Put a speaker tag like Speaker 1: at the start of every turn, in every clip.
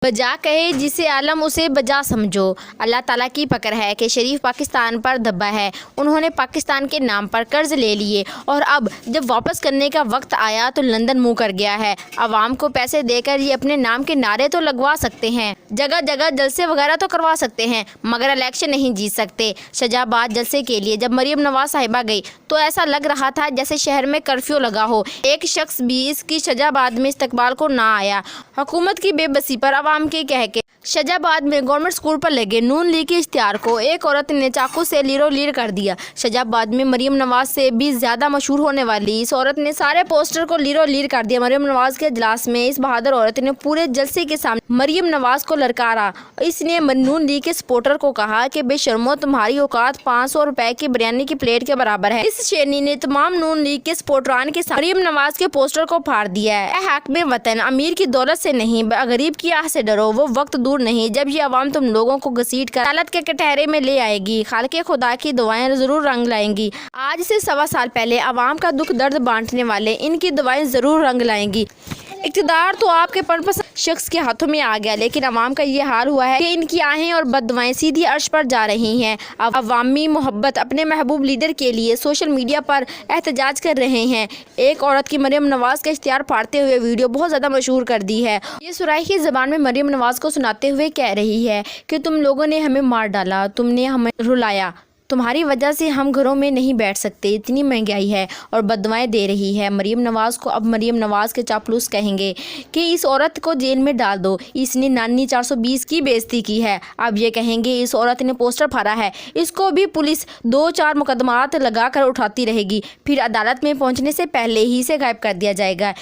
Speaker 1: بجا کہے جسے عالم اسے بجا سمجھو۔ اللہ تعالیٰ کی پکڑ ہے کہ شریف پاکستان پر دھبا ہے۔ انہوں نے پاکستان کے نام پر قرض لے لیے اور اب جب واپس کرنے کا وقت آیا تو لندن منہ کر گیا ہے۔ عوام کو پیسے دے کر یہ اپنے نام کے نعرے تو لگوا سکتے ہیں، جگہ جگہ جلسے وغیرہ تو کروا سکتے ہیں، مگر الیکشن نہیں جیت سکتے۔ شجاع آباد جلسے کے لیے جب مریم نواز صاحبہ گئی تو ایسا لگ رہا تھا جیسے شہر میں کرفیو لگا ہو۔ ایک شخص بھی اس کی شجاع آباد میں استقبال کو نہ آیا۔ حکومت کی بے بسی پر عوام کے کہہ کے شجاع آباد میں گورنمنٹ اسکول پر لگے نون لیگ کے اشتہار کو ایک عورت نے چاقو سے لیرو لیر کر دیا۔ شجاع آباد میں مریم نواز سے بھی زیادہ مشہور ہونے والی اس عورت نے سارے پوسٹر کو لیرو لیر کر دیا۔ مریم نواز کے اجلاس میں اس بہادر عورت نے پورے جلسے کے سامنے مریم نواز کو للکارا۔ اس نے نون لیگ کے سپورٹر کو کہا کہ بے شرمو، تمہاری اوقات 500 روپے کی بریانی کی پلیٹ کے برابر ہے۔ اس شیرنی نے تمام نون لیگ کے سپورٹران کے سامنے مریم نواز کے پوسٹر کو پھاڑ دیا ہے۔ اے حاکم وطن، امیر کی دولت سے نہیں غریب کی آہ سے ڈرو، وہ وقت دور نہیں جب یہ عوام تم لوگوں کو گھسیٹ کر عدالت کے کٹہرے میں لے آئے گی۔ خالق خدا کی دعائیں ضرور رنگ لائیں گی۔ آج سے 1.25 سال پہلے عوام کا دکھ درد بانٹنے والے ان کی دعائیں ضرور رنگ لائیں گی۔ اقتدار تو آپ کے پن پسند شخص کے ہاتھوں میں آ گیا، لیکن عوام کا یہ حال ہوا ہے کہ ان کی آہیں اور بد دعائیں سیدھی عرش پر جا رہی ہیں۔ عوامی محبت اپنے محبوب لیڈر کے لیے سوشل میڈیا پر احتجاج کر رہے ہیں۔ ایک عورت کی مریم نواز کا اشتہار پھاڑتے ہوئے ویڈیو بہت زیادہ مشہور کر دی ہے۔ یہ سرائیکی زبان میں مریم نواز کو سناتے ہوئے کہہ رہی ہے کہ تم لوگوں نے ہمیں مار ڈالا، تم نے ہمیں رلایا، تمہاری وجہ سے ہم گھروں میں نہیں بیٹھ سکتے، اتنی مہنگائی ہے، اور بد دعائیں دے رہی ہے مریم نواز کو۔ اب مریم نواز کے چاپلوس کہیں گے کہ اس عورت کو جیل میں ڈال دو، اس نے نانی 420 کی بے عزتی کی ہے۔ اب یہ کہیں گے اس عورت نے پوسٹر پھاڑا ہے، اس کو بھی پولیس 2-4 مقدمات لگا کر اٹھاتی رہے گی، پھر عدالت میں پہنچنے سے پہلے ہی سے غائب کر دیا جائے گا۔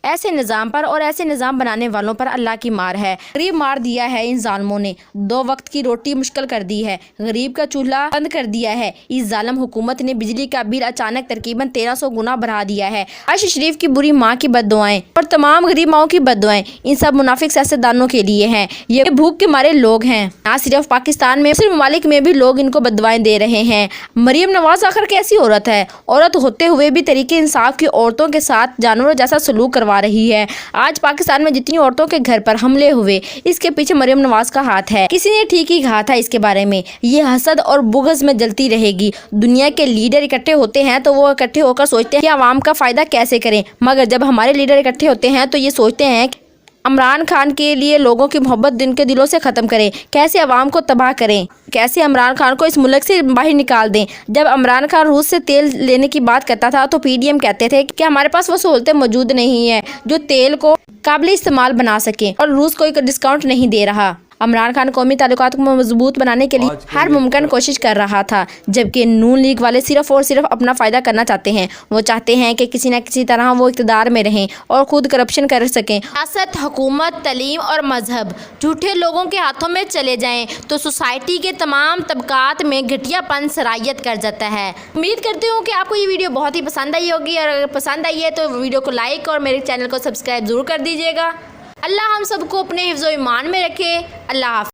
Speaker 1: ایسے نظام پر اور ایسے نظام بنانے والوں پر اللہ کی مار ہے۔ غریب مار دیا ہے ان ظالموں نے، 2 وقت کی روٹی مشکل کر دی ہے، غریب کا چولہا بند کر دیا ہے۔ اس ظالم حکومت نے بجلی کا بل اچانک تقریباً 1300 گنا بڑھا دیا ہے۔ عرش شریف کی بری ماں کی بد دعائیں اور تمام غریب ماؤں کی بد دعائیں ان سب منافق سیاستدانوں کے لیے ہیں۔ یہ بھوک کے مارے لوگ ہیں، نہ صرف پاکستان میں، دوسرے ممالک میں بھی لوگ ان کو بد دعائیں دے رہے ہیں۔ مریم نواز آخر کیسی عورت ہے؟ عورت ہوتے ہوئے بھی طریقے انصاف کی عورتوں کے ساتھ جانوروں جیسا سلوک کروا رہی ہے۔ آج پاکستان میں جتنی عورتوں کے گھر پر حملے ہوئے، اس کے پیچھے مریم نواز کا ہاتھ ہے۔ کسی نے ٹھیک ہی کہا تھا اس کے بارے میں، یہ حسد اور بغض میں جلتی رہے گی۔ دنیا کے لیڈر اکٹھے ہوتے ہیں تو وہ اکٹھے ہو کر سوچتے ہیں کہ عوام کا فائدہ کیسے کریں، مگر جب ہمارے لیڈر اکٹھے ہوتے ہیں تو یہ سوچتے ہیں کہ عمران خان کے لیے لوگوں کی محبت دن کے دلوں سے ختم کریں، کیسے عوام کو تباہ کریں، کیسے عمران خان کو اس ملک سے باہر نکال دیں۔ جب عمران خان روس سے تیل لینے کی بات کرتا تھا تو PDM کہتے تھے کہ ہمارے پاس وہ سہولتیں موجود نہیں ہیں جو تیل کو قابل استعمال بنا سکیں، اور روس کوئی ڈسکاؤنٹ نہیں دے رہا۔ عمران خان قومی تعلقات کو مضبوط بنانے کے لیے ہر ممکن کوشش کر رہا تھا، جبکہ نون لیگ والے صرف اور صرف اپنا فائدہ کرنا چاہتے ہیں۔ وہ چاہتے ہیں کہ کسی نہ کسی طرح وہ اقتدار میں رہیں اور خود کرپشن کر سکیں۔ سیاست، حکومت، تعلیم اور مذہب جھوٹے لوگوں کے ہاتھوں میں چلے جائیں تو سوسائٹی کے تمام طبقات میں گھٹیا پن سرایت کر جاتا ہے۔ امید کرتی ہوں کہ آپ کو یہ ویڈیو بہت ہی پسند آئی ہوگی، اور اگر پسند آئی ہے تو ویڈیو کو لائک اور میرے چینل کو سبسکرائب ضرور کر دیجیے گا۔ اللہ ہم سب کو اپنے حفظ و ایمان میں رکھے۔ اللہ حافظ۔